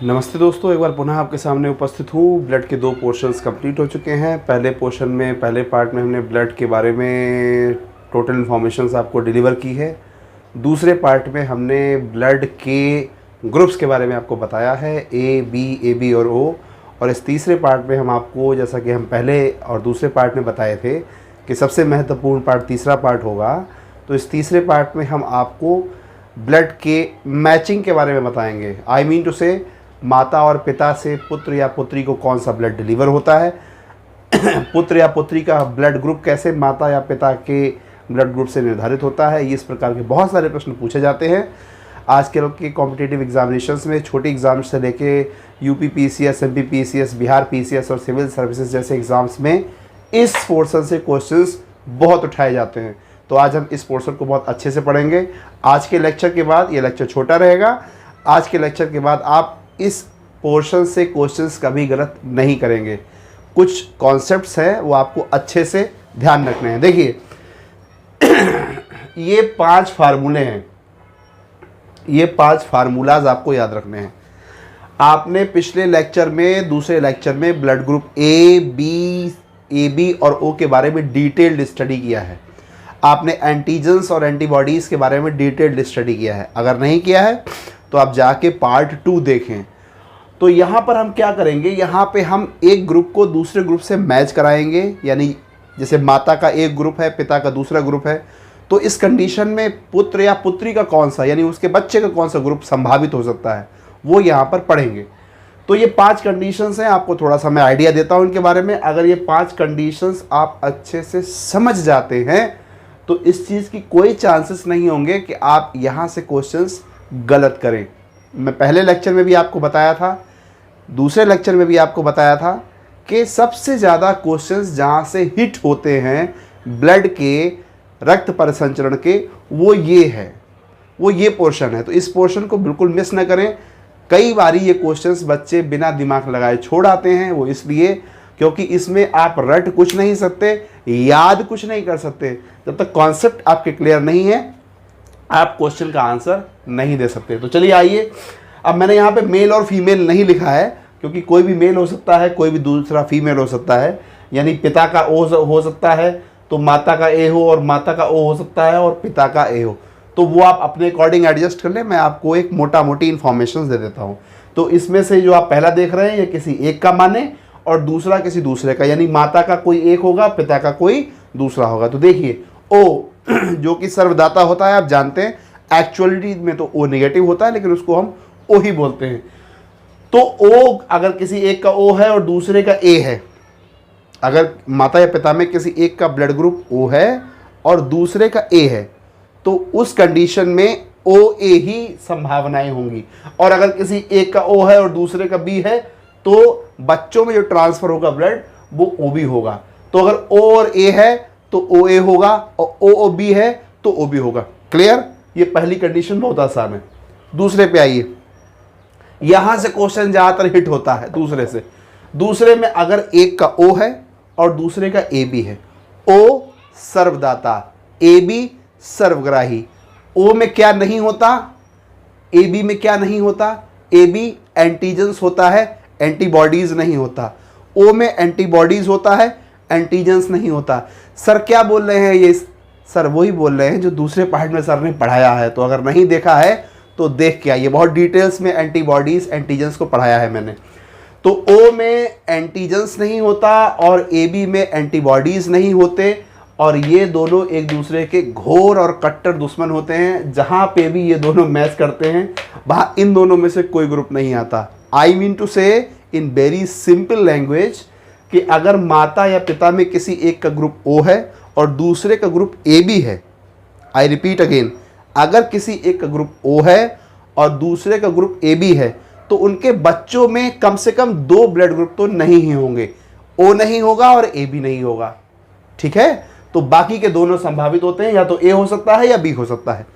नमस्ते दोस्तों, एक बार पुनः आपके सामने उपस्थित हूँ। ब्लड के 2 पोर्शंस कंप्लीट हो चुके हैं। पहले पोर्शन में, पहले पार्ट में हमने ब्लड के बारे में टोटल इन्फॉर्मेशंस आपको डिलीवर की है। दूसरे पार्ट में हमने ब्लड के ग्रुप्स के बारे में आपको बताया है, ए बी और ओ। और इस तीसरे पार्ट में हम आपको, जैसा कि हम पहले और दूसरे पार्ट में बताए थे कि सबसे महत्वपूर्ण पार्ट तीसरा पार्ट होगा, तो इस तीसरे पार्ट में हम आपको ब्लड के मैचिंग के बारे में बताएंगे। आई मीन टू से, माता और पिता से पुत्र या पुत्री को कौन सा ब्लड डिलीवर होता है, पुत्र या पुत्री का ब्लड ग्रुप कैसे माता या पिता के ब्लड ग्रुप से निर्धारित होता है। इस प्रकार के बहुत सारे प्रश्न पूछे जाते हैं आज के कॉम्पिटिटिव एग्जामिनेशंस में। छोटी एग्जाम्स से लेके UP PCS, MP PCS, Bihar PCS और सिविल सर्विसेज जैसे एग्ज़ाम्स में इस पोर्शन से क्वेश्चंस बहुत उठाए जाते हैं। तो आज हम इस पोर्शन को बहुत अच्छे से पढ़ेंगे। आज के लेक्चर के बाद, ये लेक्चर छोटा रहेगा, आज के लेक्चर के बाद आप इस पोर्शन से क्वेश्चंस कभी गलत नहीं करेंगे। कुछ कॉन्सेप्ट्स हैं वो आपको अच्छे से ध्यान रखने हैं। देखिए ये 5 फार्मूले हैं, ये 5 फार्मूलाज आपको याद रखने हैं। आपने पिछले लेक्चर में, दूसरे लेक्चर में ब्लड ग्रुप ए बी और ओ के बारे में डिटेल्ड स्टडी किया है। आपने एंटीजन्स और एंटीबॉडीज़ के बारे में डिटेल्ड स्टडी किया है। अगर नहीं किया है तो आप जाके पार्ट 2 देखें। तो यहाँ पर हम क्या करेंगे, यहाँ पे हम एक ग्रुप को दूसरे ग्रुप से मैच कराएंगे। यानी जैसे माता का एक ग्रुप है, पिता का दूसरा ग्रुप है, तो इस कंडीशन में पुत्र या पुत्री का कौन सा, यानी उसके बच्चे का कौन सा ग्रुप संभावित हो सकता है, वो यहाँ पर पढ़ेंगे। तो ये 5 कंडीशंस हैं। आपको थोड़ा सा मैं आइडिया देता हूँ इनके बारे में। अगर ये 5 कंडीशंस आप अच्छे से समझ जाते हैं तो इस चीज़ की कोई चांसेस नहीं होंगे कि आप यहाँ से क्वेश्चंस गलत करें। मैं पहले लेक्चर में भी आपको बताया था, दूसरे लेक्चर में भी आपको बताया था कि सबसे ज़्यादा क्वेश्चंस जहाँ से हिट होते हैं ब्लड के, रक्त परिसंचरण के, वो ये है, वो ये पोर्शन है। तो इस पोर्शन को बिल्कुल मिस न करें। कई बारी ये क्वेश्चंस बच्चे बिना दिमाग लगाए छोड़ आते हैं, वो इसलिए क्योंकि इसमें आप रट कुछ नहीं सकते, याद कुछ नहीं कर सकते। जब तक कॉन्सेप्ट आपके क्लियर नहीं है आप क्वेश्चन का आंसर नहीं दे सकते। तो चलिए आइए, अब मैंने यहाँ पे मेल और फीमेल नहीं लिखा है क्योंकि कोई भी मेल हो सकता है, कोई भी दूसरा फीमेल हो सकता है। यानी पिता का ओ हो सकता है तो माता का ए हो, और माता का ओ हो सकता है और पिता का ए हो। तो वो आप अपने अकॉर्डिंग एडजस्ट कर लें। मैं आपको एक मोटा मोटी इन्फॉर्मेशन दे देता हूँ। तो इसमें से जो आप पहला देख रहे हैं ये किसी एक का माने और दूसरा किसी दूसरे का, यानी माता का कोई एक होगा, पिता का कोई दूसरा होगा। तो देखिए ओ जो कि सर्वदाता होता है, आप जानते हैं, एक्चुअलिटी में तो ओ नेगेटिव होता है लेकिन उसको हम ओ ही बोलते हैं। तो ओ अगर किसी एक का ओ है और दूसरे का ए है, अगर माता या पिता में किसी एक का ब्लड ग्रुप ओ है और दूसरे का ए है, तो उस कंडीशन में ओ ए ही संभावनाएं होंगी। और अगर किसी एक का ओ है और दूसरे का बी है तो बच्चों में जो ट्रांसफर होगा ब्लड वो ओ बी होगा। तो अगर ओ और ए है तो ओ ए होगा और ओ बी है तो ओ बी होगा। क्लियर? ये पहली कंडीशन बहुत आसान है। दूसरे पे आइए, यहां से क्वेश्चन ज्यादातर हिट होता है दूसरे से। दूसरे में अगर एक का ओ है और दूसरे का ए बी है, ओ सर्वदाता, ए बी सर्वग्राही। ओ में क्या नहीं होता, ए बी में क्या नहीं होता, ए बी एंटीजेंस होता है, एंटीबॉडीज नहीं होता। ओ में एंटीबॉडीज होता है, एंटीजेंस नहीं होता। सर क्या बोल रहे हैं ये? सर वही बोल रहे हैं जो दूसरे पार्ट में सर ने पढ़ाया है। तो अगर नहीं देखा है तो देख के आइए, बहुत डिटेल्स में एंटीबॉडीज, एंटीजेंस को पढ़ाया है मैंने। तो ओ में एंटीजेंस नहीं होता और ए बी में एंटीबॉडीज नहीं होते, और ये दोनों एक दूसरे के घोर और कट्टर दुश्मन होते हैं। जहां पे भी ये दोनों मैच करते हैं वहां इन दोनों में से कोई ग्रुप नहीं आता। आई मीन टू से इन वेरी सिंपल लैंग्वेज कि अगर माता या पिता में किसी एक का ग्रुप ओ है और दूसरे का ग्रुप ए बी है, आई रिपीट अगेन, अगर किसी एक का ग्रुप ओ है और दूसरे का ग्रुप ए बी है तो उनके बच्चों में कम से कम 2 ब्लड ग्रुप तो नहीं ही होंगे, ओ नहीं होगा और ए बी नहीं होगा। ठीक है? तो बाकी के दोनों संभावित होते हैं, या तो ए हो सकता है या बी हो सकता है।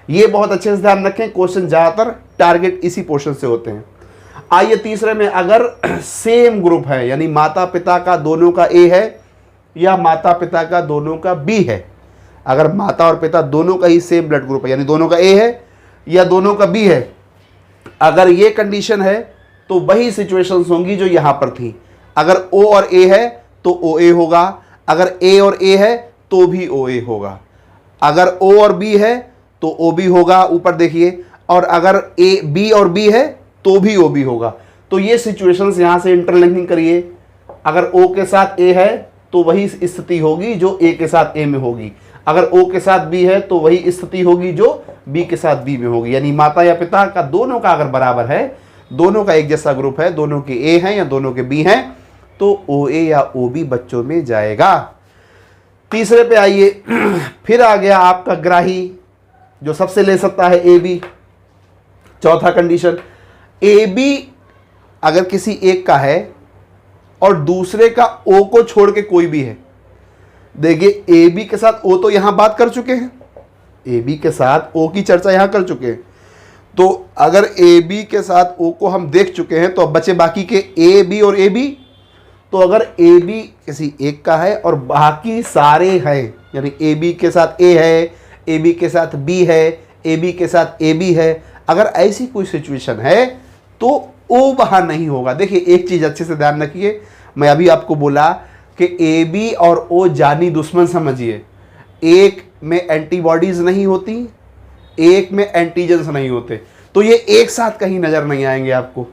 ये बहुत अच्छे से ध्यान रखें, क्वेश्चन ज्यादातर टारगेट इसी पोर्शन से होते हैं। आइए तीसरे में, अगर सेम ग्रुप है, यानी माता पिता का दोनों का ए है या माता पिता का दोनों का बी है, अगर माता और पिता दोनों का ही सेम ब्लड ग्रुप है, यानी दोनों का ए है या दोनों का बी है, अगर ये कंडीशन है तो वही सिचुएशंस होंगी जो यहां पर थी। अगर O और A है तो OA होगा, अगर A और A है तो भी OA होगा, अगर O और B है तो OB होगा, ऊपर देखिए, और अगर B और B है तो भी OB होगा। तो ये सिचुएशंस यहां से इंटरलिंकिंग करिए। अगर O के साथ A है तो वही स्थिति होगी जो A के साथ A में होगी, अगर O के साथ B है तो वही स्थिति होगी जो B के साथ B में होगी। यानी माता या पिता का दोनों का अगर बराबर है, दोनों का एक जैसा ग्रुप है, दोनों के A हैं या दोनों के B हैं, तो OA या OB बच्चों में जाएगा। तीसरे पे आइए, फिर आ गया आपका ग्राही जो सबसे ले सकता है AB। चौथा कंडीशन, AB अगर किसी एक का है और दूसरे का O को छोड़ के कोई भी है। देखिए AB के साथ O तो यहां बात कर चुके हैं, AB के साथ O की चर्चा यहां कर चुके हैं, तो अगर AB के साथ O को हम देख चुके हैं तो अब बचे बाकी के AB और AB। तो अगर AB किसी एक का है और बाकी सारे हैं, यानी AB के साथ A है, AB के साथ B है, AB के साथ AB है, अगर ऐसी कोई सिचुएशन है तो O वहां नहीं होगा। देखिए एक चीज अच्छे से ध्यान रखिए, मैं अभी आपको बोला कि AB और O जानी दुश्मन समझिए। एक में एंटीबॉडीज नहीं होती, एक में एंटीजेंस नहीं होते, तो ये एक साथ कहीं नजर नहीं आएंगे आपको।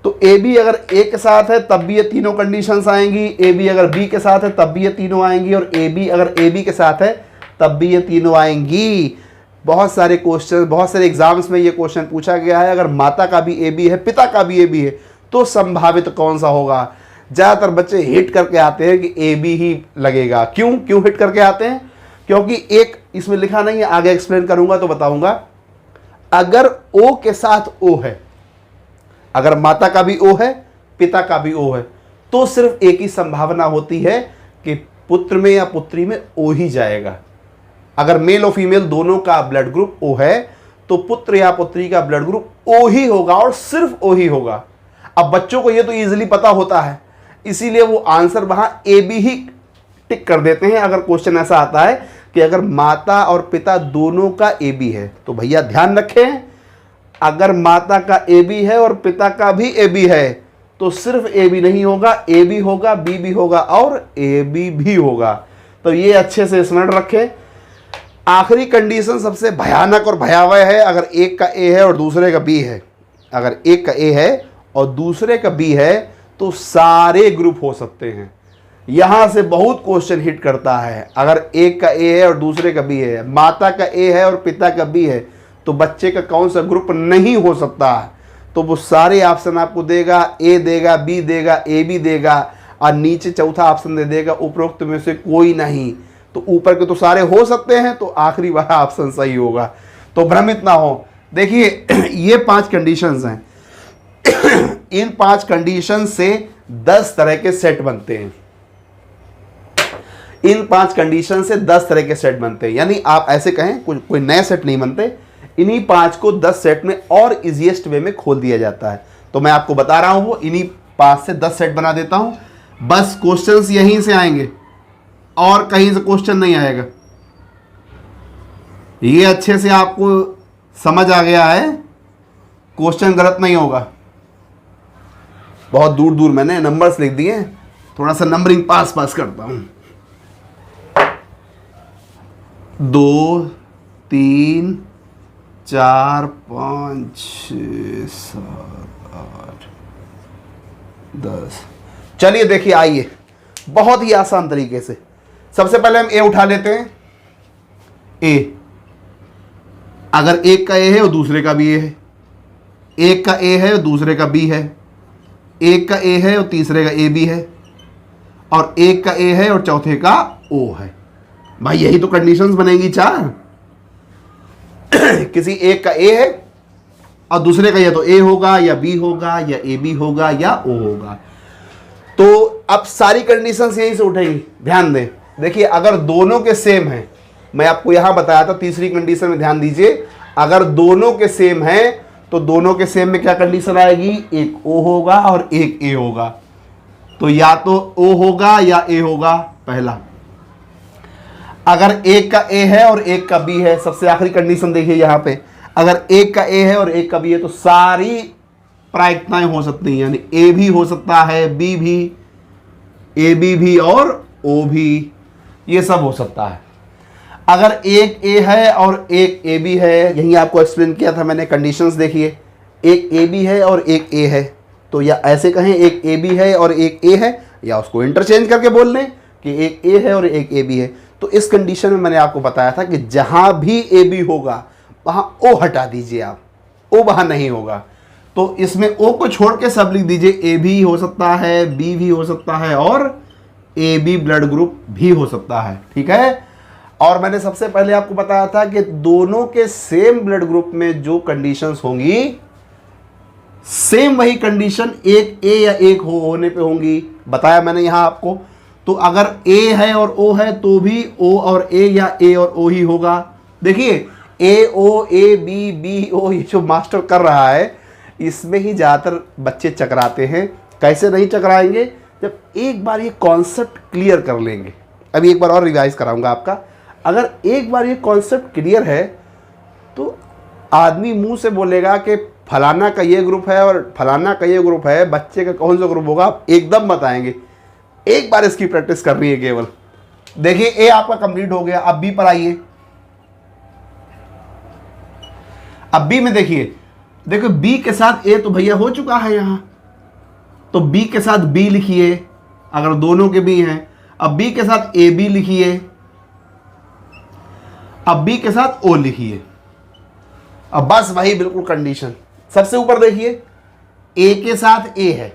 तो AB अगर A के साथ है तब भी ये तीनों कंडीशंस आएंगी, AB अगर B के साथ है तब भी ये तीनों आएंगी, और AB अगर AB के साथ है तब भी ये तीनों आएंगी। बहुत सारे क्वेश्चन, बहुत सारे एग्जाम्स में ये क्वेश्चन पूछा गया है, अगर माता का भी AB है, पिता का भी AB है, तो संभावित कौन सा होगा। ज़्यादातर बच्चे हिट करके आते हैं कि AB ही लगेगा। क्यों हिट करके आते हैं? क्योंकि एक इसमें लिखा नहीं है, आगे एक्सप्लेन करूंगा तो बताऊंगा। अगर O के साथ O है, अगर माता का भी O है, पिता का भी O है, तो सिर्फ एक ही संभावना होती है कि पुत्र में या पुत्री में O ही जाएगा। अगर मेल और फीमेल दोनों का ब्लड ग्रुप O है तो पुत्र या पुत्री का ब्लड ग्रुप O ही होगा और सिर्फ O ही होगा। अब बच्चों को ये तो इजीली पता होता है, इसीलिए वो आंसर वहां AB ही टिक कर देते हैं। अगर क्वेश्चन ऐसा आता है कि अगर माता और पिता दोनों का AB है, तो भैया ध्यान रखें, अगर माता का AB है और पिता का भी AB है तो सिर्फ AB नहीं होगा, AB होगा, B भी होगा और AB भी होगा। तो ये अच्छे से स्मरण रखें। आखिरी कंडीशन सबसे भयानक और भयावह है, अगर एक का A है और दूसरे का B है। अगर एक का A है और दूसरे का B है तो सारे ग्रुप हो सकते हैं। यहां से बहुत क्वेश्चन हिट करता है। अगर एक का A है और दूसरे का B है, माता का A है और पिता का B है, तो बच्चे का कौन सा ग्रुप नहीं हो सकता। तो वो सारे ऑप्शन आपको देगा, A देगा, B देगा, AB देगा, और नीचे चौथा ऑप्शन दे देगा उपरोक्त में से कोई नहीं। तो ऊपर के तो सारे हो सकते हैं, तो आखिरी वाला ऑप्शन सही होगा। तो भ्रमित ना हो। देखिए ये 5 कंडीशंस हैं। इन 5 कंडीशन से 10 तरह के सेट बनते हैं। इन 5 कंडीशन से 10 तरह के सेट बनते हैं, यानी आप ऐसे कहें कोई नए सेट नहीं बनते, इन्हीं 5 को 10 सेट में और इजीएस्ट वे में खोल दिया जाता है। तो मैं आपको बता रहा हूं, वो इन्हीं 5 से 10 सेट बना देता हूं। बस क्वेश्चंस यहीं से आएंगे और कहीं से क्वेश्चन नहीं आएगा। ये अच्छे से आपको समझ आ गया है, क्वेश्चन गलत नहीं होगा। बहुत दूर दूर मैंने नंबर्स लिख दिए, थोड़ा सा नंबरिंग पास करता हूं। 2 3 4 5 6 7 8 10। चलिए देखिए, आइए बहुत ही आसान तरीके से। सबसे पहले हम ए उठा लेते हैं। ए, अगर एक का ए है और दूसरे का भी ए है, एक का ए है और दूसरे का बी है, एक का ए है और तीसरे का ए बी है, और एक का ए है और चौथे का ओ है। भाई यही तो कंडीशंस बनेंगी 4। किसी एक का ए है और दूसरे का या तो ए होगा या बी होगा या ए बी होगा या ओ होगा। तो अब सारी कंडीशंस यहीं से उठेंगी। ध्यान दें, देखिए अगर दोनों के सेम हैं, मैं आपको यहां बताया था तीसरी कंडीशन में, ध्यान दीजिए, अगर दोनों के सेम हैं तो दोनों के सेम में क्या कंडीशन आएगी, एक ओ होगा और एक ए होगा। तो या तो ओ होगा या ए होगा पहला। अगर एक का ए है और एक का बी है, सबसे आखिरी कंडीशन देखिए यहां पे, अगर एक का ए है और एक का बी है तो सारी प्रायिकताएं हो सकती हैं, यानी ए भी हो सकता है, बी भी, ए बी भी और ओ भी, ये सब हो सकता है। अगर एक ए है और एक ए बी है, यही आपको एक्सप्लेन किया था मैंने, कंडीशंस देखिए, एक ए बी है और एक ए है, तो या ऐसे कहें एक ए बी है और एक ए है, या उसको इंटरचेंज करके बोल लें कि एक ए है और एक ए बी है। तो इस कंडीशन में मैंने आपको बताया था कि जहां भी ए बी होगा वहां ओ हटा दीजिए आप, ओ वहां नहीं होगा। तो इसमें ओ को छोड़ के सब लिख दीजिए, ए भी हो सकता है, बी भी हो सकता है और ए बी ब्लड ग्रुप भी हो सकता है, ठीक है। और मैंने सबसे पहले आपको बताया था कि दोनों के सेम ब्लड ग्रुप में जो कंडीशंस होंगी, सेम वही कंडीशन एक ए या एक होने पे होंगी, बताया मैंने यहां आपको। तो अगर ए है और ओ है तो भी ओ और ए या ए और ओ ही होगा। देखिए ए ओ, ए बी, बी ओ, ये जो मास्टर कर रहा है इसमें ही ज़्यादातर बच्चे चकराते हैं। कैसे नहीं चकराएंगे, जब एक बार ये कॉन्सेप्ट क्लियर कर लेंगे। अभी एक बार और रिवाइज कराऊंगा आपका। अगर एक बार ये कॉन्सेप्ट क्लियर है तो आदमी मुंह से बोलेगा कि फलाना का ये ग्रुप है और फलाना का ये ग्रुप है, बच्चे का कौन सा ग्रुप होगा आप एकदम बताएंगे। एक बार इसकी प्रैक्टिस करनी है केवल। देखिए ए आपका कंप्लीट हो गया, अब बी पर आइए। अब बी में देखिए, देखो बी के साथ ए तो भैया हो चुका है यहां, तो बी के साथ बी लिखिए अगर दोनों के बी हैं। अब बी के साथ ए बी लिखिए, अब बी के साथ ओ लिखिए। अब बस वही बिल्कुल कंडीशन। सबसे ऊपर देखिए ए के साथ ए है,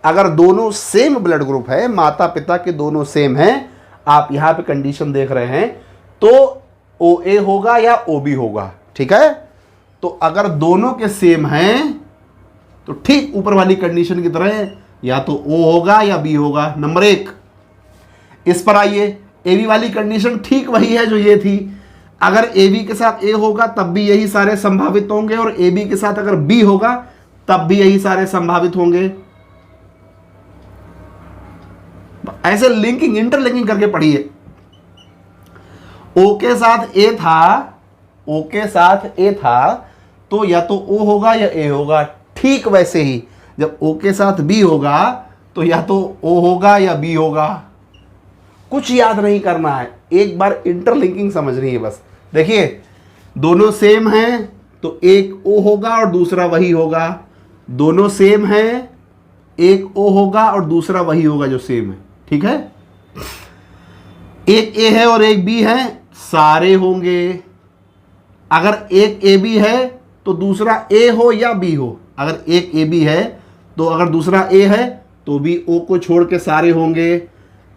अगर दोनों सेम ब्लड ग्रुप है, माता पिता के दोनों सेम हैं, आप यहां पे कंडीशन देख रहे हैं, तो ओ ए होगा या ओ बी होगा, ठीक है। तो अगर दोनों के सेम हैं तो ठीक ऊपर वाली कंडीशन की तरह या तो ओ होगा या बी होगा, नंबर एक। इस पर आइए, ए बी वाली कंडीशन ठीक वही है जो ये थी। अगर ए बी के साथ ए होगा तब भी यही सारे संभावित होंगे, और ए बी के साथ अगर बी होगा तब भी यही सारे संभावित होंगे। ऐसे लिंकिंग, इंटरलिंकिंग करके पढ़िए। ओ के साथ ए था, ओ के साथ ए था तो या तो ओ होगा या ए होगा। ठीक वैसे ही जब ओ के साथ बी होगा तो या तो ओ होगा या बी होगा। कुछ याद नहीं करना है, एक बार इंटरलिंकिंग समझनी है बस। देखिए दोनों सेम हैं तो एक ओ होगा और दूसरा वही होगा, दोनों सेम हैं एक ओ होगा और दूसरा वही होगा जो सेम है, ठीक है। एक ए है और एक बी है, सारे होंगे। अगर एक ए बी है तो दूसरा ए हो या बी हो, अगर एक ए बी है तो अगर दूसरा ए है तो भी ओ को छोड़ के सारे होंगे।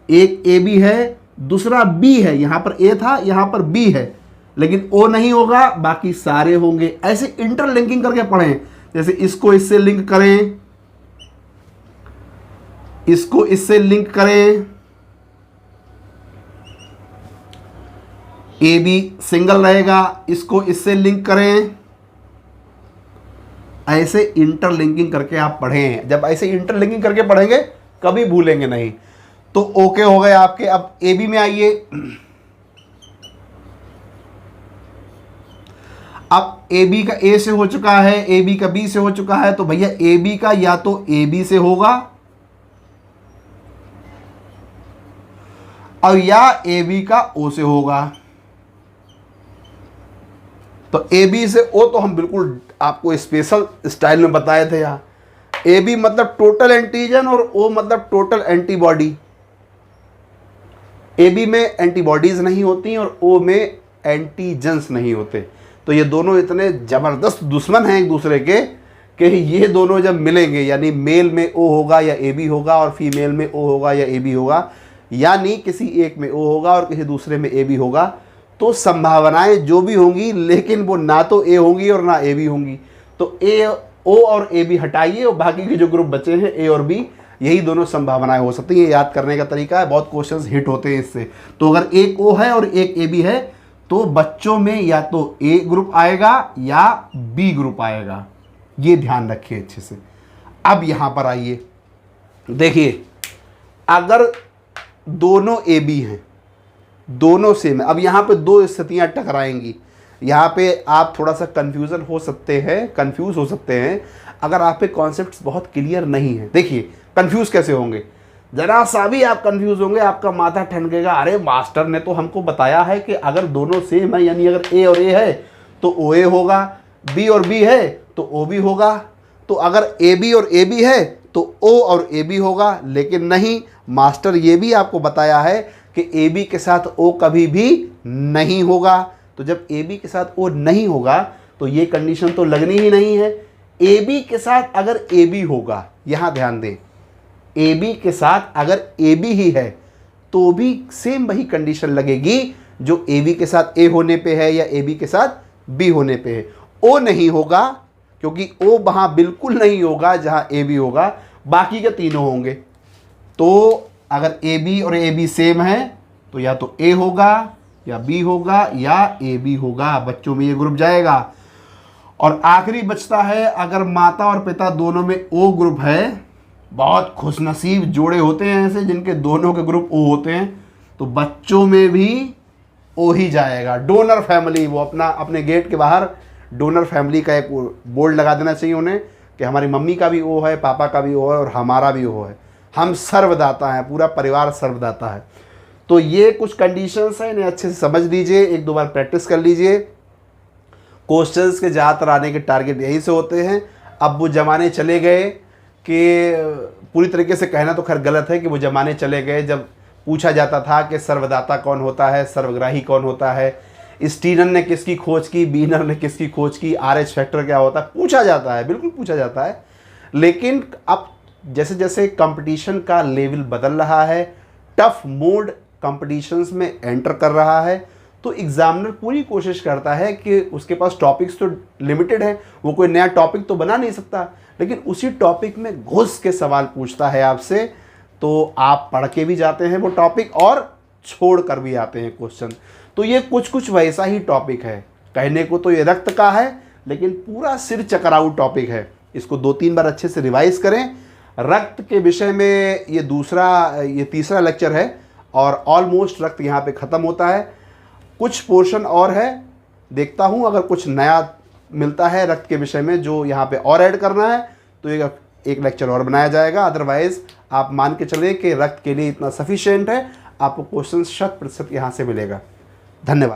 एक ए बी है दूसरा बी है, यहां पर ए था यहां पर बी है, लेकिन ओ नहीं होगा, बाकी सारे होंगे। ऐसे इंटरलिंकिंग करके पढ़ें, जैसे इसको इससे लिंक करें, इसको इससे लिंक करें, ए बी सिंगल रहेगा, इसको इससे लिंक करें। ऐसे इंटरलिंकिंग करके आप पढ़ें। जब ऐसे इंटरलिंकिंग करके पढ़ेंगे कभी भूलेंगे नहीं। तो ओके हो गए आपके। अब ए बी में आइए। अब ए बी का ए से हो चुका है, ए बी का बी से हो चुका है, तो भैया ए बी का या तो ए बी से होगा और या ए बी का ओ से होगा। तो ए बी से ओ तो हम बिल्कुल आपको स्पेशल स्टाइल में बताए थे। यहाँ ए बी मतलब टोटल एंटीजन और ओ मतलब टोटल एंटीबॉडी। ए बी में एंटीबॉडीज नहीं होती और ओ में एंटीजन्स नहीं होते। तो ये दोनों इतने ज़बरदस्त दुश्मन हैं एक दूसरे के कि ये दोनों जब मिलेंगे, यानी मेल में ओ होगा या ए बी होगा और फीमेल में ओ होगा या ए बी होगा, यानी किसी एक में ओ होगा और किसी दूसरे में ए बी होगा, तो संभावनाएं जो भी होंगी लेकिन वो ना तो ए होंगी और ना ए बी होंगी। तो ए ओ और ए बी हटाइए और बाकी के जो ग्रुप बचे हैं ए और बी, यही दोनों संभावनाएं हो सकती हैं। याद करने का तरीका है, बहुत क्वेश्चंस हिट होते हैं इससे। तो अगर एक ओ है और एक ए बी है तो बच्चों में या तो ए ग्रुप आएगा या बी ग्रुप आएगा, ये ध्यान रखिए अच्छे से। अब यहां पर आइए, देखिए अगर दोनों ए बी हैं, दोनों सेम है, अब यहां पे दो स्थितियां टकराएंगी। यहाँ पे आप थोड़ा सा कंफ्यूज हो सकते हैं अगर आप पे कॉन्सेप्ट्स बहुत क्लियर नहीं है। देखिए कंफ्यूज कैसे होंगे, जरा सा भी आप कंफ्यूज होंगे आपका माथा ठनकेगा, अरे मास्टर ने तो हमको बताया है कि अगर दोनों सेम है, यानी अगर ए और ए है तो ओ ए होगा, बी और बी है तो ओ बी होगा, तो अगर ए बी और ए बी है तो ओ और ए बी होगा। लेकिन नहीं, मास्टर ये भी आपको बताया है कि ए बी के साथ ओ कभी भी नहीं होगा। तो जब ए बी के साथ ओ नहीं होगा तो ये कंडीशन तो लगनी ही नहीं है। ए बी के साथ अगर ए बी होगा, यहां ध्यान दें, ए बी के साथ अगर ए बी ही है तो भी सेम वही कंडीशन लगेगी जो ए बी के साथ ए होने पे है या ए बी के साथ बी होने पे है। ओ नहीं होगा क्योंकि ओ वहां बिल्कुल नहीं होगा जहां ए बी होगा, बाकी के तीनों होंगे। तो अगर ए बी और ए बी सेम है तो या तो ए होगा या बी होगा या ए बी होगा, बच्चों में ये ग्रुप जाएगा। और आखिरी बचता है अगर माता और पिता दोनों में ओ ग्रुप है, बहुत खुशनसीब जोड़े होते हैं ऐसे जिनके दोनों के ग्रुप ओ होते हैं, तो बच्चों में भी ओ ही जाएगा। डोनर फैमिली, वो अपने गेट के बाहर डोनर फैमिली का एक बोर्ड लगा देना चाहिए उन्हें कि हमारी मम्मी का भी ओ है, पापा का भी ओ है और हमारा भी ओ है, हम सर्वदाता हैं, पूरा परिवार सर्वदाता है। तो ये कुछ कंडीशंस हैं, इन्हें अच्छे से समझ लीजिए, एक दो बार प्रैक्टिस कर लीजिए। क्वेश्चंस के ज़्यादातर आने के टारगेट यहीं से होते हैं। अब वो ज़माने चले गए कि पूरी तरीके से कहना तो खैर गलत है कि वो ज़माने चले गए जब पूछा जाता था कि सर्वदाता कौन होता है, सर्वग्राही कौन होता है, स्टीनर ने किसकी खोज की, बीनर ने किसकी खोज की, RH फैक्टर क्या होता है, पूछा जाता है, बिल्कुल पूछा जाता है। लेकिन अब जैसे जैसे कंपटीशन का लेवल बदल रहा है, टफ मोड कंपटीशंस में एंटर कर रहा है, तो एग्जामिनर पूरी कोशिश करता है कि उसके पास टॉपिक्स तो लिमिटेड है, वो कोई नया टॉपिक तो बना नहीं सकता, लेकिन उसी टॉपिक में घुस के सवाल पूछता है आपसे। तो आप पढ़ के भी जाते हैं वो टॉपिक और छोड़ कर भी आते हैं क्वेश्चन। तो ये कुछ वैसा ही टॉपिक है, कहने को तो ये रक्त का है लेकिन पूरा सिर चकराऊ टॉपिक है। इसको 2-3 बार अच्छे से रिवाइज करें। रक्त के विषय में ये तीसरा लेक्चर है और ऑलमोस्ट रक्त यहाँ पे ख़त्म होता है। कुछ पोर्शन और है, देखता हूँ अगर कुछ नया मिलता है रक्त के विषय में जो यहाँ पे और ऐड करना है तो एक लेक्चर और बनाया जाएगा। अदरवाइज़ आप मान के चले कि रक्त के लिए इतना सफिशिएंट है, आपको क्वेश्चन 100% यहाँ से मिलेगा। धन्यवाद।